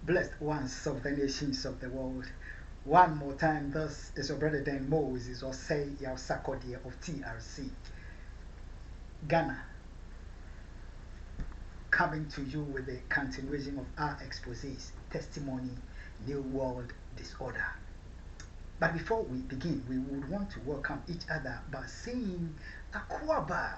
Blessed ones of the nations of the world. One more time, this is your brother Dan Moses, or say your Sakodia of TRC. Ghana, coming to you with the continuation of our exposés, testimony, New World Disorder. But before we begin, we would want to welcome each other by saying Akwaba,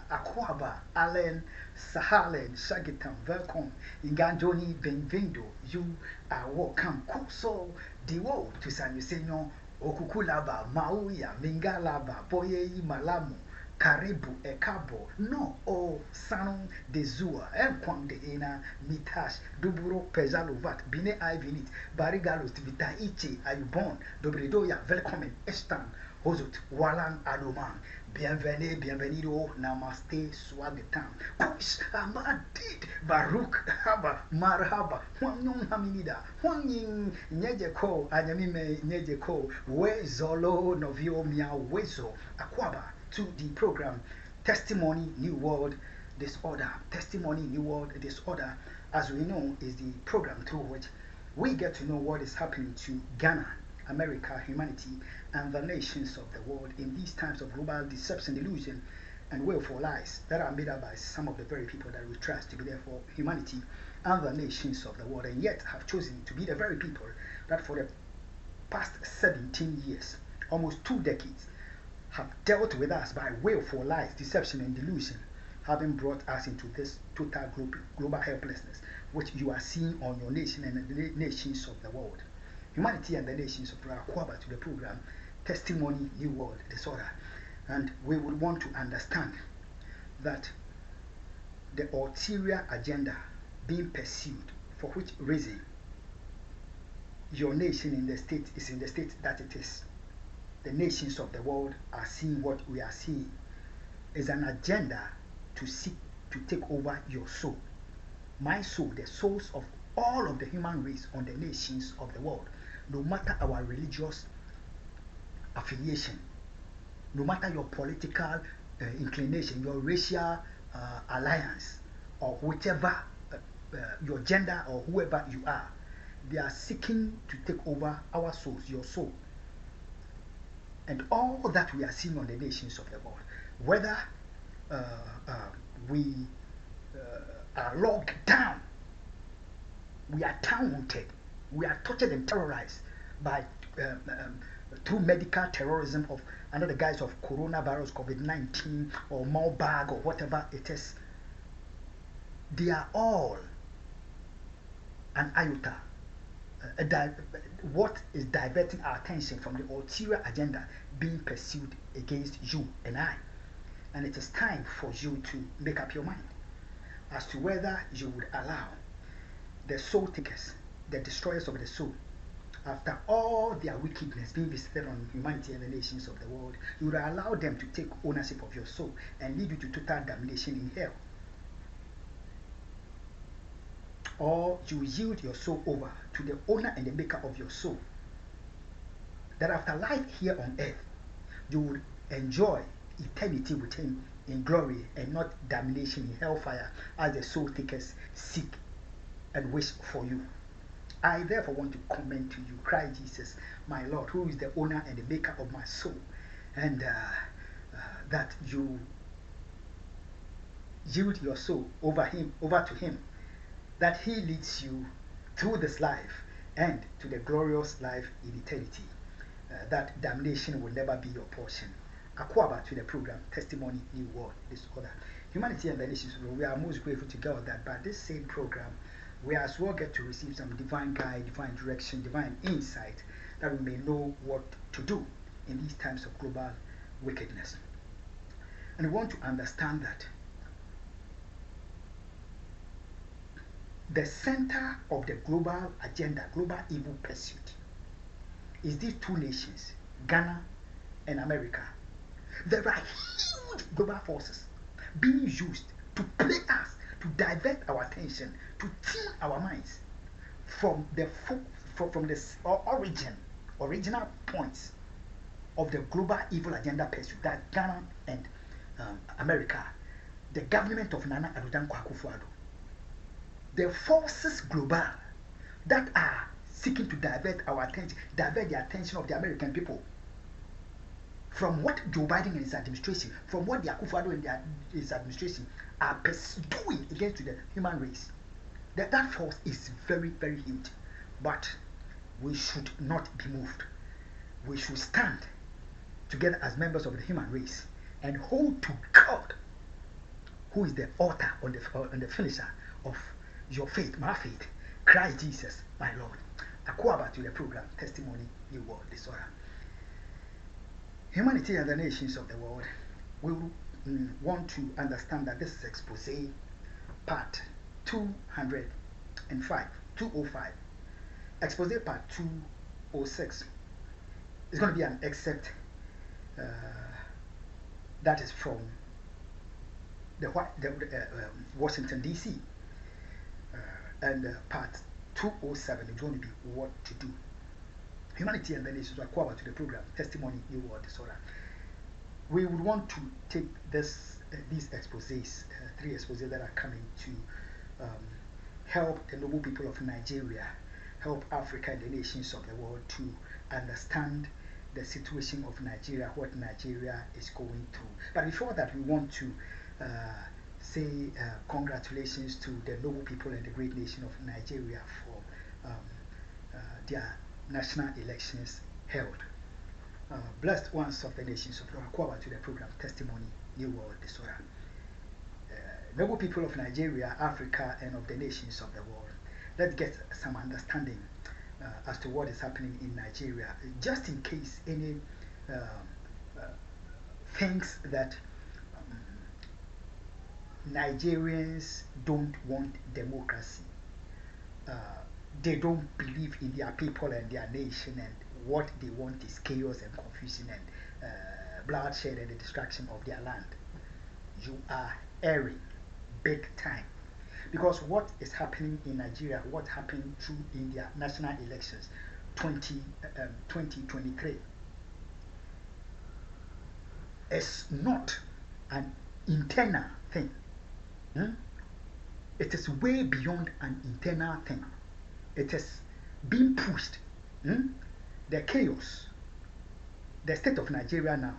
Allen, Sahalen, Shagitam, welcome, Inganjoni, Benvindo, you are welcome, Kuso, Diwo, to San Yusenyo, Okukulaba, Mauya, Mingalaba, Boye, Malamu, Karibu, Ekabo, no, o Sanon de Zua, Enkwang de Ena, Mitash, Duburo, Pezalovat, Bine Ivinit, Barigalos, Vita Ichi, Ayubon, Dobredoya, Velkomen, Estan, Hozut, Walan Adoman, Bienvenue, Bienvenido, Namaste, Swagetam, Kush, Amadid, Baruch, Haba, Marhaba, Huanyong Haminida, Huanying, Nyejeko, Anyamime, Nyejeko, Wezolo, Novio, Mia, Wezo, Akwaba, to the program Testimony New World Disorder. Testimony New World Disorder, as we know, is the program through which we get to know what is happening to Ghana, America, humanity, and the nations of the world in these times of global deception, delusion, and willful lies that are made up by some of the very people that we trust to be there for humanity and the nations of the world, and yet have chosen to be the very people that for the past 17 years, almost 2 decades, have dealt with us by willful lies, deception, and delusion, having brought us into this total global helplessness, which you are seeing on your nation and the nations of the world. Humanity and the nations of the world are to the program Testimony New World Disorder. And we would want to understand that the ulterior agenda being pursued, for which reason your nation in the state is in the state that it is, the nations of the world are seeing what we are seeing, is an agenda to seek to take over your soul. My soul, the souls of all of the human race on the nations of the world, no matter our religious affiliation, no matter your political inclination, your racial alliance, or whichever your gender or whoever you are, they are seeking to take over our souls, your soul. And all that we are seeing on the nations of the world, whether we are locked down, we are taunted, we are tortured and terrorized by through medical terrorism of under the guise of coronavirus, COVID-19, or Marburg, or whatever it is, they are all an iota. What is diverting our attention from the ulterior agenda being pursued against you and I. And it is time for you to make up your mind as to whether you would allow the soul takers, the destroyers of the soul, after all their wickedness being visited on humanity and the nations of the world, you would allow them to take ownership of your soul and lead you to total damnation in hell. Or you yield your soul over to the owner and the maker of your soul, that after life here on earth, you would enjoy eternity with him in glory and not damnation in hellfire, as the soul takers seek and wish for you. I therefore want to commend to you, Christ Jesus, my Lord, who is the owner and the maker of my soul, and that you yield your soul over to him, that he leads you through this life and to the glorious life in eternity. That damnation will never be your portion. Akwaba to the program Testimony New World Disorder. Humanity and the nations, we are most grateful to God that by this same program, we as well get to receive some divine guide, divine direction, divine insight, that we may know what to do in these times of global wickedness. And we want to understand that the center of the global agenda, global evil pursuit, is these 2 nations, Ghana and America. There are huge global forces being used to play us, to divert our attention, to tune our minds from the original points of the global evil agenda pursuit, that Ghana and America, the government of Nana Addo Akufo, the forces global that are seeking to divert the attention of the American people from what Joe Biden and his administration, from what the Akufo and his administration are pursuing against the human race. That force is very, very huge. But we should not be moved. We should stand together as members of the human race and hold to God, who is the author and the finisher of your faith, my faith, Christ Jesus, my Lord. Akwa to the program, Testimony, New World Disorder. Humanity and the nations of the world will want to understand that this is expose part 205. Expose part 206 is going to be an excerpt that is from the Washington DC, and part 207 is going to be what to do. Humanity and the nations are covered to the program Testimony, New World Disorder. We would want to take these exposés, 3 exposés that are coming to help the noble people of Nigeria, help Africa and the nations of the world to understand the situation of Nigeria, what Nigeria is going through. But before that, we want to say congratulations to the noble people and the great nation of Nigeria for their national elections held. Blessed ones of the nations of the world, to the program Testimony, New World Disorder. Noble people of Nigeria, Africa, and of the nations of the world, let's get some understanding as to what is happening in Nigeria, just in case any thinks that Nigerians don't want democracy. They don't believe in their people and their nation, and what they want is chaos and confusion and bloodshed and the destruction of their land. You are erring big time, because what is happening in Nigeria, what happened through India national elections 2023 is not an internal thing. It is way beyond an internal thing. It is being pushed. The chaos, the state of Nigeria now,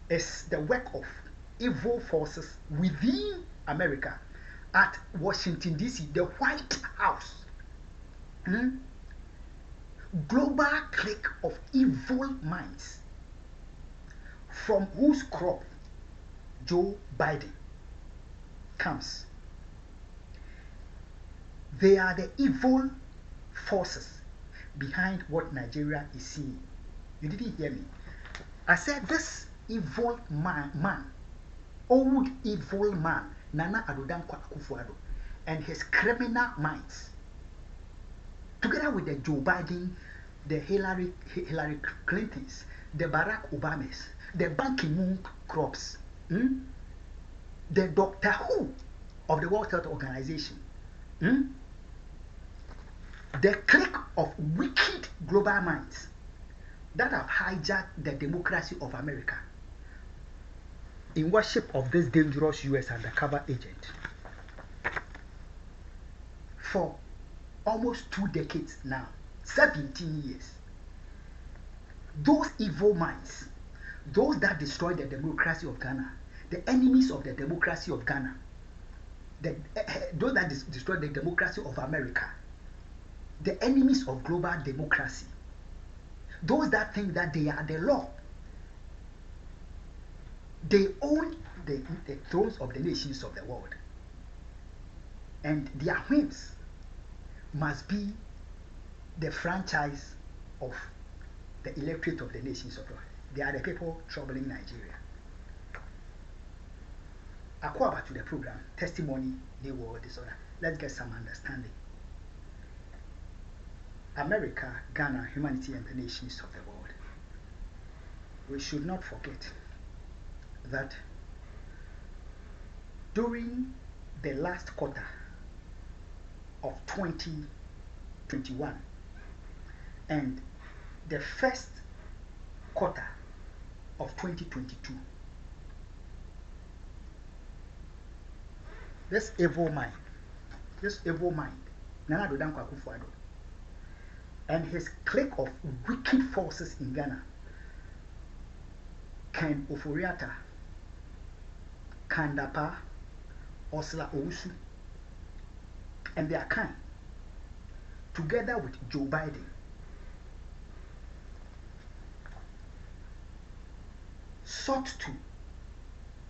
is the work of evil forces within America, at Washington DC, the White House. Global clique of evil minds, from whose crop Joe Biden comes. They are the evil forces behind what Nigeria is seeing. You didn't hear me. I said this evil man, old evil man, Nana Addo Akufo, and his criminal minds, together with the Joe Biden, the Hillary Clintons, the Barack Obamas, the Ban Ki-moon crops, the Doctor Who of the World Health Organization, the clique of wicked global minds that have hijacked the democracy of America in worship of this dangerous US undercover agent for almost 2 decades now, 17 years. Those evil minds, those that destroy the democracy of Ghana, the enemies of the democracy of Ghana, those that destroy the democracy of America, the enemies of global democracy, those that think that they are the law, they own the thrones of the nations of the world, and their whims must be the franchise of the electorate of the nations of the world. They are the people troubling Nigeria. Akwa to the program Testimony, New World Disorder. Let's get some understanding. America, Ghana, humanity, and the nations of the world. We should not forget that during the last quarter of 2021 and the first quarter of 2022, this evil mind Nana Addo Dankwa Akufo Addo, and his clique of wicked forces in Ghana, Ken Oforiatta, Kandapa, Osla Owusu, and their kind, together with Joe Biden, sought to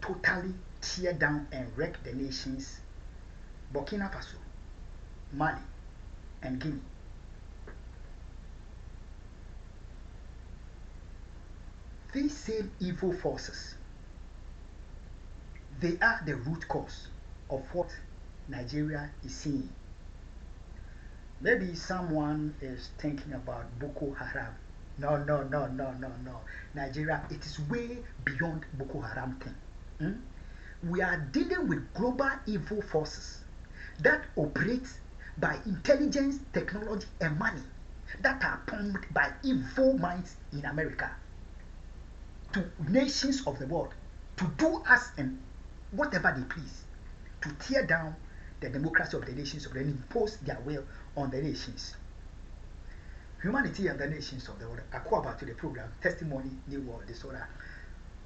totally tear down and wreck the nations Burkina Faso, Mali, and Guinea. These same evil forces, they are the root cause of what Nigeria is seeing. Maybe someone is thinking about Boko Haram. No. Nigeria, it is way beyond Boko Haram thing. We are dealing with global evil forces that operate by intelligence, technology, and money that are pumped by evil minds in America to nations of the world to do us and whatever they please, to tear down the democracy of the nations of the world and impose their will on the nations. Humanity and the nations of the world. Akufo to the program Testimony New World Disorder.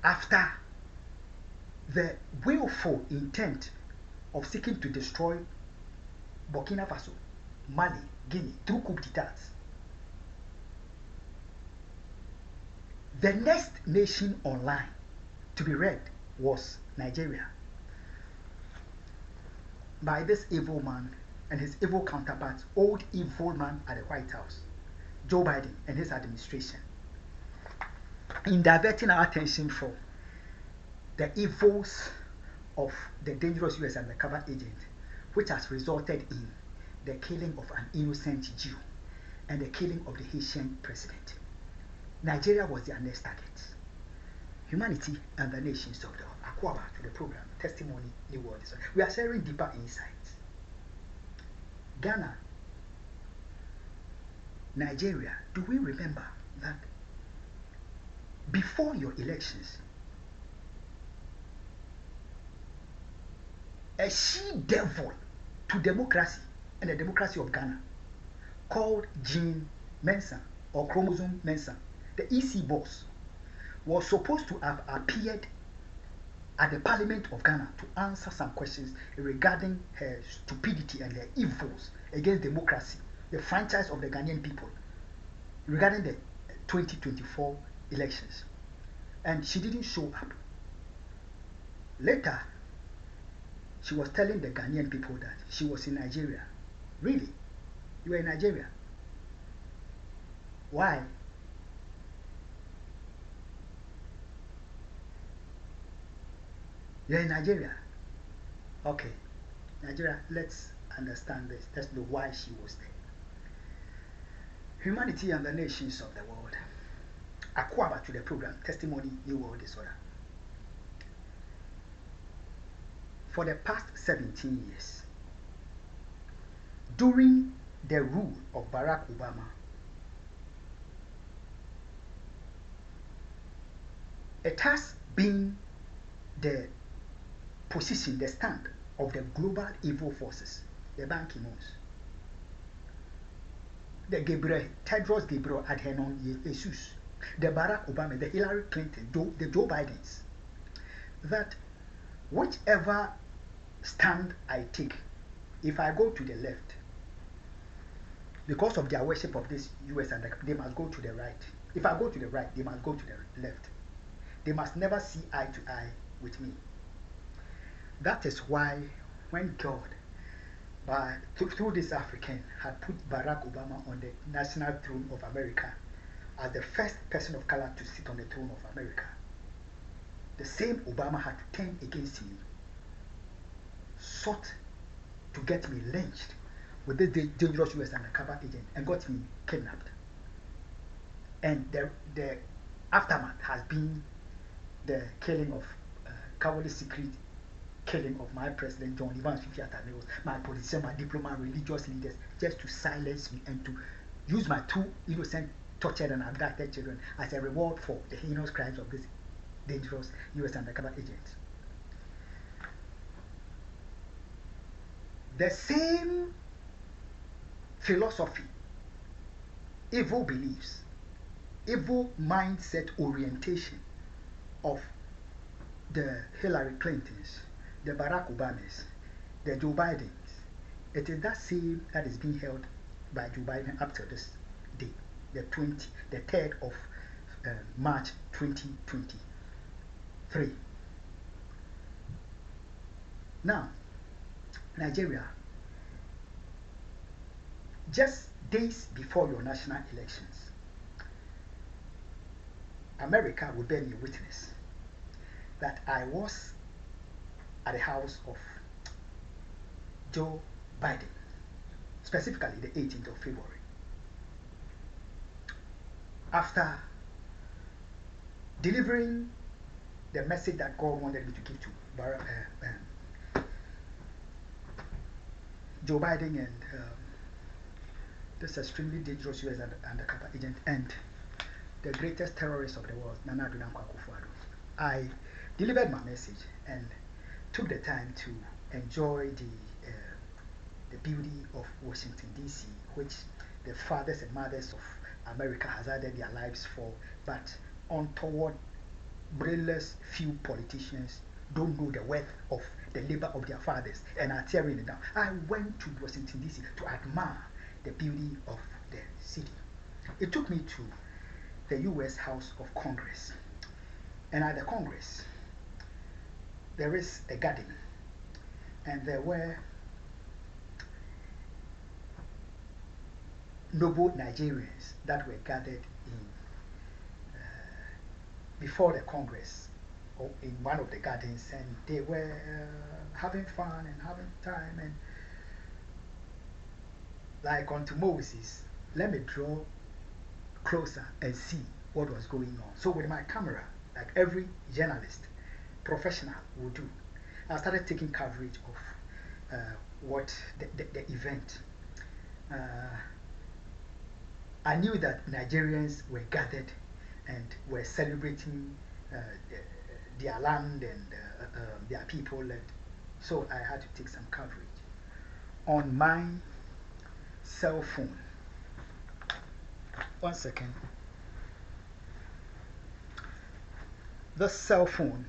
After the willful intent of seeking to destroy Burkina Faso, Mali, Guinea through coup d'etats, the next nation online to be read was Nigeria, by this evil man and his evil counterparts, old evil man at the White House, Joe Biden and his administration, in diverting our attention from the evils of the dangerous US undercover agent, which has resulted in the killing of an innocent Jew and the killing of the Haitian president. Nigeria was their next target. Humanity and the nations of the world. Akufo to the program Testimony New World. We are sharing deeper insights. Ghana, Nigeria, do we remember that before your elections, a she-devil to democracy and the democracy of Ghana called Jean Mensa or Chromosome Mensa, the EC boss, was supposed to have appeared at the Parliament of Ghana to answer some questions regarding her stupidity and her evils against democracy, the franchise of the Ghanaian people, regarding the 2024 elections. And she didn't show up. Later, she was telling the Ghanaian people that she was in Nigeria. Really? You were in Nigeria? Why? You're in Nigeria? Okay. Nigeria, let's understand this. Let's know why she was there. Humanity and the nations of the world. Akufo to the program Testimony New World Disorder. For the past 17 years, during the rule of Barack Obama, it has been the position, the stand of the global evil forces, the Ban Ki-moons, the Tedros Gabriel Adhanom Ghebreyesus, the Barack Obama, the Hillary Clinton, the Joe Bidens, that whichever stand I take, if I go to the left, because of their worship of this US and they must go to the right. If I go to the right, they must go to the left. They must never see eye to eye with me. That is why when God, through this African, had put Barack Obama on the national throne of America as the first person of color to sit on the throne of America, the same Obama had to turn against me, sought to get me lynched with this dangerous US undercover agent and got me kidnapped. And the aftermath has been the killing of cowardly secret killing of my president John Evans Fifiatamills, my politician, my diplomat, religious leaders, just to silence me and to use my two innocent tortured and abducted children as a reward for the heinous crimes of this dangerous US undercover agent. The same philosophy, evil beliefs, evil mindset orientation of the Hillary Clintons, the Barack Obamas, the Joe Bidens. It is that same that is being held by Joe Biden up to this day, the 3rd of March 2023. Now, Nigeria, just days before your national elections, America will bear me witness that I was at the house of Joe Biden, specifically the 18th of February, after delivering the message that God wanted me to give to Joe Biden and this extremely dangerous US undercover agent and the greatest terrorist of the world, Addo. I delivered my message and took the time to enjoy the beauty of Washington, D.C., which the fathers and mothers of America has added their lives for, but untoward, brainless few politicians don't know the worth of the labor of their fathers and are tearing it down. I went to Washington, D.C. to admire the beauty of the city. It took me to the U.S. House of Congress. And at the Congress, there is a garden. And there were noble Nigerians that were gathered in before the Congress or in one of the gardens, and they were having fun and having time, and like unto Moses, let me draw closer and see what was going on. So with my camera, like every journalist professional would do, I started taking coverage of what the event. I knew that Nigerians were gathered and were celebrating their land and their people, and so I had to take some coverage on my cell phone. 1 second. The cell phone,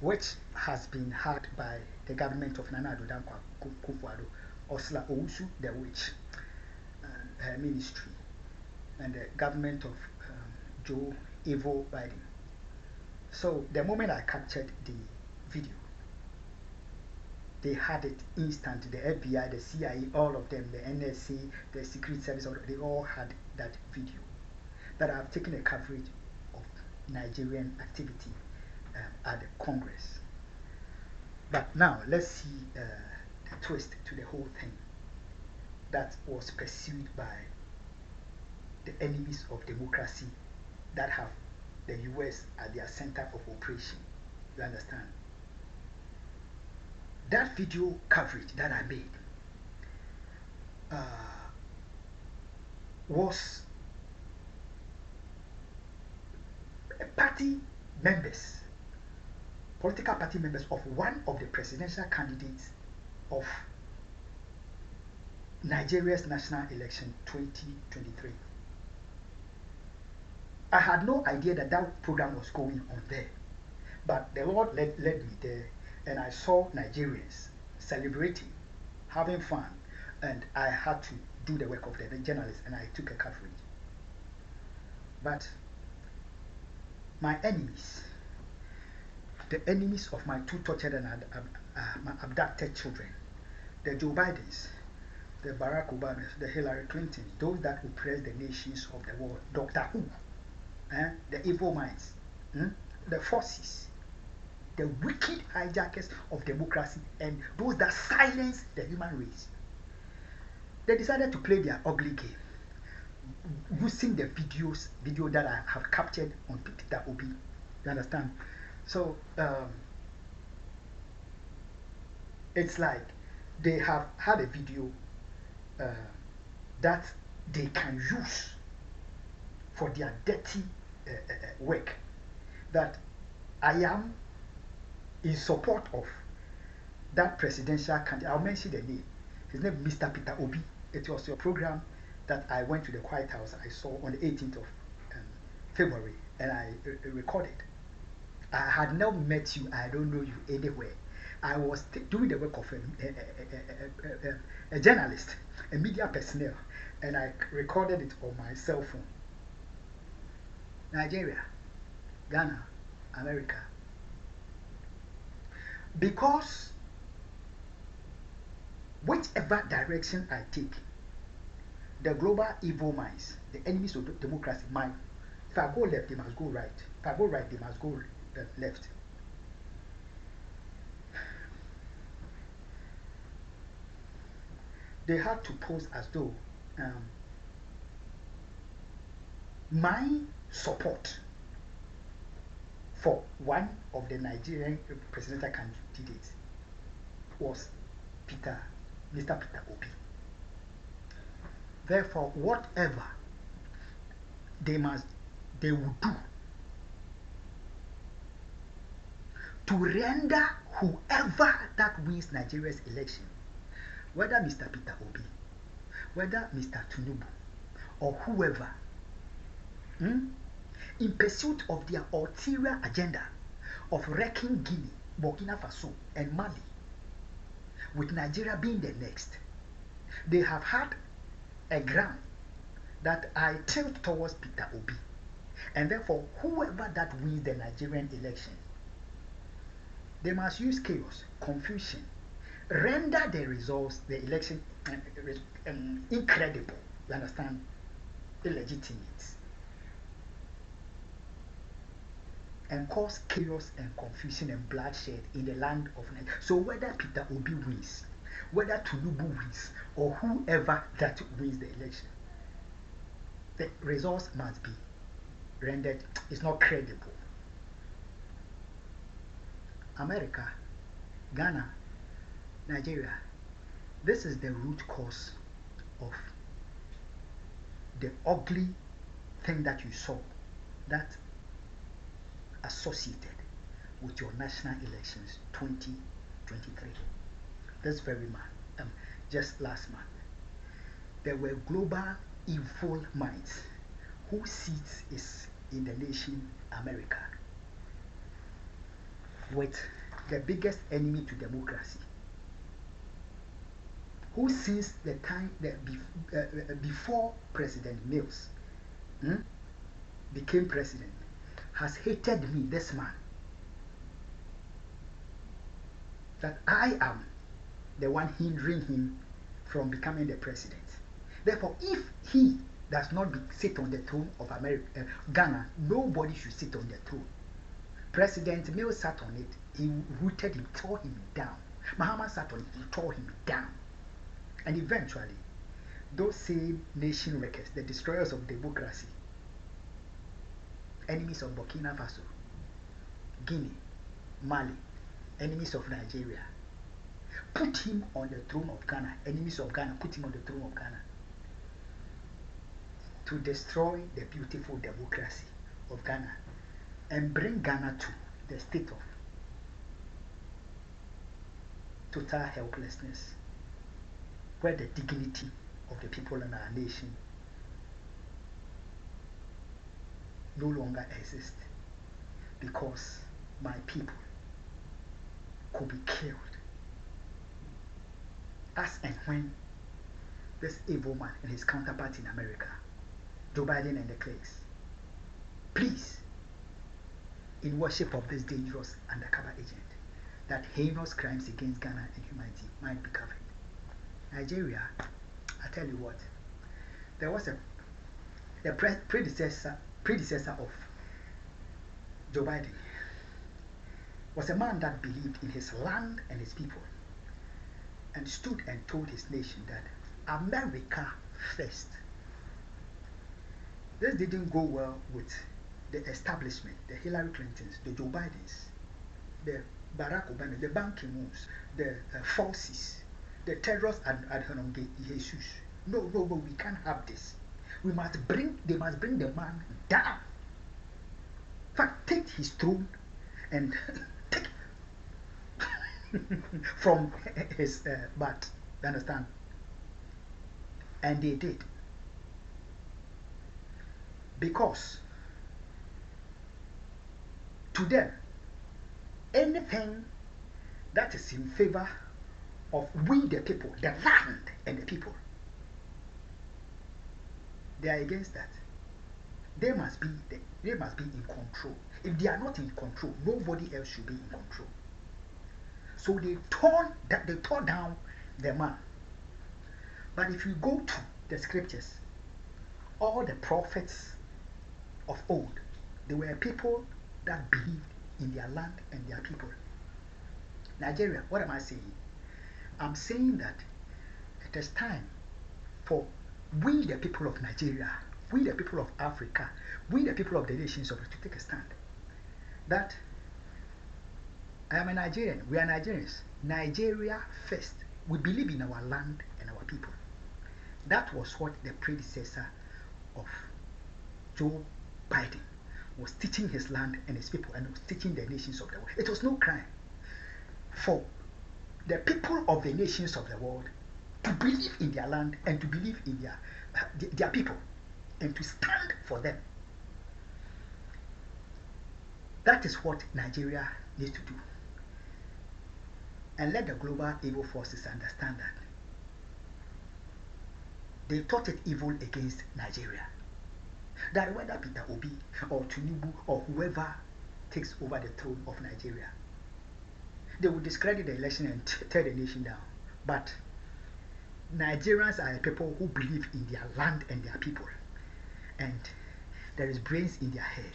which has been hacked by the government of Nana Addo Akufo, Osla Owusu, the witch, her ministry, and the government of Joe Evil Biden. So the moment I captured the video, they had it instant. The FBI, the CIA, all of them, the NSA, the Secret Service, they all had that video. That I've taken a coverage of Nigerian activity at the Congress. But now let's see the twist to the whole thing that was pursued by the enemies of democracy that have the US at their center of operation. You understand? That video coverage that I made was party members, political party members of one of the presidential candidates of Nigeria's national election 2023. I had no idea that that program was going on there, but the Lord led me there, and I saw Nigerians celebrating, having fun, and I had to do the work of the journalist, and I took a coverage. But my enemies, the enemies of my two tortured and abducted children, the Joe Bidens, the Barack Obamas, the Hillary Clintons, those that oppress the nations of the world, Dr. Who, the evil minds, the forces, the wicked hijackers of democracy, and those that silence the human race. They decided to play their ugly game using the video that I have captured on Peter Obi. You understand? So it's like they have had a video that they can use for their dirty work, that I am in support of that presidential candidate. I'll mention the name, His name is Mr. Peter Obi. It was your program that I went to the White House. I saw on the 18th of February, and I recorded. I had not met you. I don't know you anywhere. I was doing the work of a journalist, a media personnel, and I recorded it on my cell phone. Nigeria, Ghana, America. Because whichever direction I take, the global evil minds, the enemies of democracy, mind. If I go left, they must go right. If I go right, they must go left. They had to pose as though my support for one of the Nigerian presidential candidates was Mr. Peter Obi. Therefore, whatever they will do to render whoever that wins Nigeria's election, whether Mr. Peter Obi, whether Mr. Tinubu, or whoever, in pursuit of their ulterior agenda of wrecking Guinea, Burkina Faso, and Mali, with Nigeria being the next, they have had a ground that I tilt towards Peter Obi, and therefore whoever that wins the Nigerian election, they must use chaos, confusion, render the results, the election incredible, you understand, illegitimate, and cause chaos and confusion and bloodshed in the land of Nigeria. So whether Peter Obi wins, whether Tinubu wins, or whoever that wins the election, the results must be rendered, it's not credible. America, Ghana, Nigeria, this is the root cause of the ugly thing that you saw that associated with your national elections 2023. This very month, just last month, there were global evil minds whose seat is in the nation America, with the biggest enemy to democracy, who since the time that before President Mills became president, has hated me, this man, that I am the one hindering him from becoming the president. Therefore, if he does not sit on the throne of America, Ghana, nobody should sit on the throne. President Mills sat on it, he rooted him, tore him down. Mahama sat on it, he tore him down. And eventually, those same nation wreckers, the destroyers of democracy, enemies of Burkina Faso, Guinea, Mali, enemies of Nigeria, put him on the throne of Ghana, enemies of Ghana, put him on the throne of Ghana, to destroy the beautiful democracy of Ghana and bring Ghana to the state of total helplessness, where the dignity of the people in our nation no longer exists, because my people could be killed as and when this evil man and his counterpart in America, Joe Biden and the clerks, please, in worship of this dangerous undercover agent, that heinous crimes against Ghana and humanity might be covered. Nigeria, I tell you what, there was the predecessor of Joe Biden was a man that believed in his land and his people, and stood and told his nation that America first. This didn't go well with the establishment, the Hillary Clintons, the Joe Bidens, the Barack Obama, the Ban Ki-moons, the Faucis, the terrorists and Addo Jesus. No, we can't have this. They must bring the man down. In fact, take his throne and take from his butt. You understand? And they did. Because to them, anything that is in favor of we the people, the land and the people, they are against that. They must be in control. If they are not in control, nobody else should be in control. So they tore down the man. But if you go to the scriptures, all the prophets of old, they were people that believed in their land and their people. Nigeria, what am I saying? I'm saying that it is time for we the people of Nigeria, we the people of Africa, we the people of the nations of to take a stand. That I am a Nigerian, we are Nigerians. Nigeria first. We believe in our land and our people. That was what the predecessor of Joe Biden was teaching his land and his people, and was teaching the nations of the world. It was no crime for the people of the nations of the world to believe in their land and to believe in their people and to stand for them. That is what Nigeria needs to do. And let the global evil forces understand that. They thought it evil against Nigeria. That whether Peter Obi or Tinubu or whoever takes over the throne of Nigeria, they will discredit the election and tear the nation down. But Nigerians are people who believe in their land and their people. And there is brains in their head.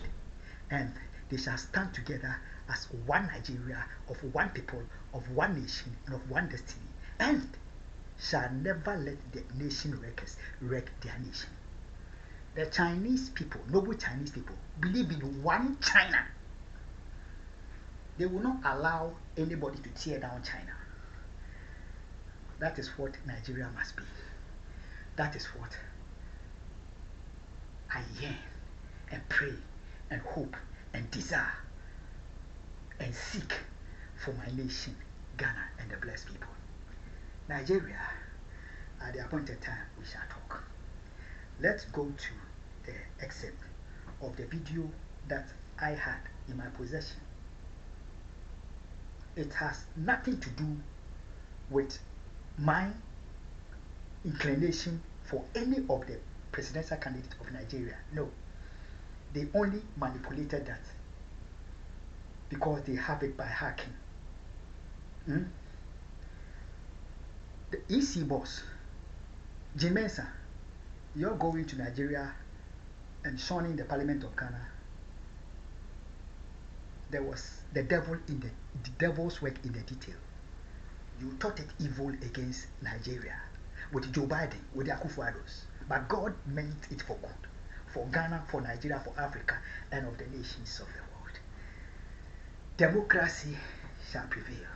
And they shall stand together as one Nigeria, of one people, of one nation, and of one destiny. And shall never let the nation wreckers wreck their nation. The Chinese people, noble Chinese people, believe in one China. They will not allow anybody to tear down China. That is what Nigeria must be. That is what I yearn and pray and hope and desire and seek for my nation, Ghana, and the blessed people. Nigeria, at the appointed time, we shall talk. Let's go to the excerpt of the video that I had in my possession. It has nothing to do with my inclination for any of the presidential candidates of Nigeria. No. They only manipulated that because they have it by hacking. The EC boss, Jim Mensah, you're going to Nigeria and shunning the Parliament of Ghana. There was the devil's work in the detail. You thought it evil against Nigeria with Joe Biden, with the Akufo Addos. But God meant it for good. For Ghana, for Nigeria, for Africa, and of the nations of the world. Democracy shall prevail.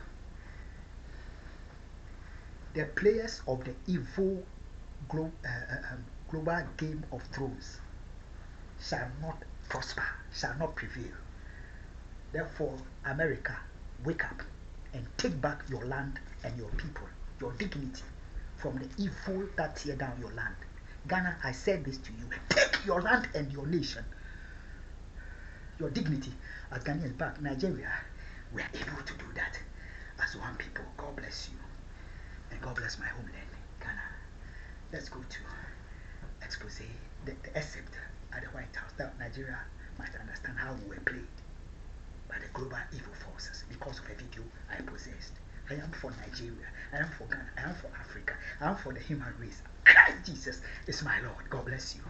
The players of the evil global game of thrones shall not prosper, shall not prevail. Therefore, America, wake up and take back your land and your people, your dignity from the evil that tear down your land. Ghana, I said this to you. Take your land and your nation, your dignity as Ghanaians back. Nigeria, we are able to do that as one people. God bless you. And God bless my homeland, Ghana. Let's go to expose the excerpt at the White House that Nigeria must understand how we were played by the global evil forces because of a video I possessed. I am for Nigeria. I am for Ghana. I am for Africa. I am for the human race. Christ Jesus is my Lord. God bless you.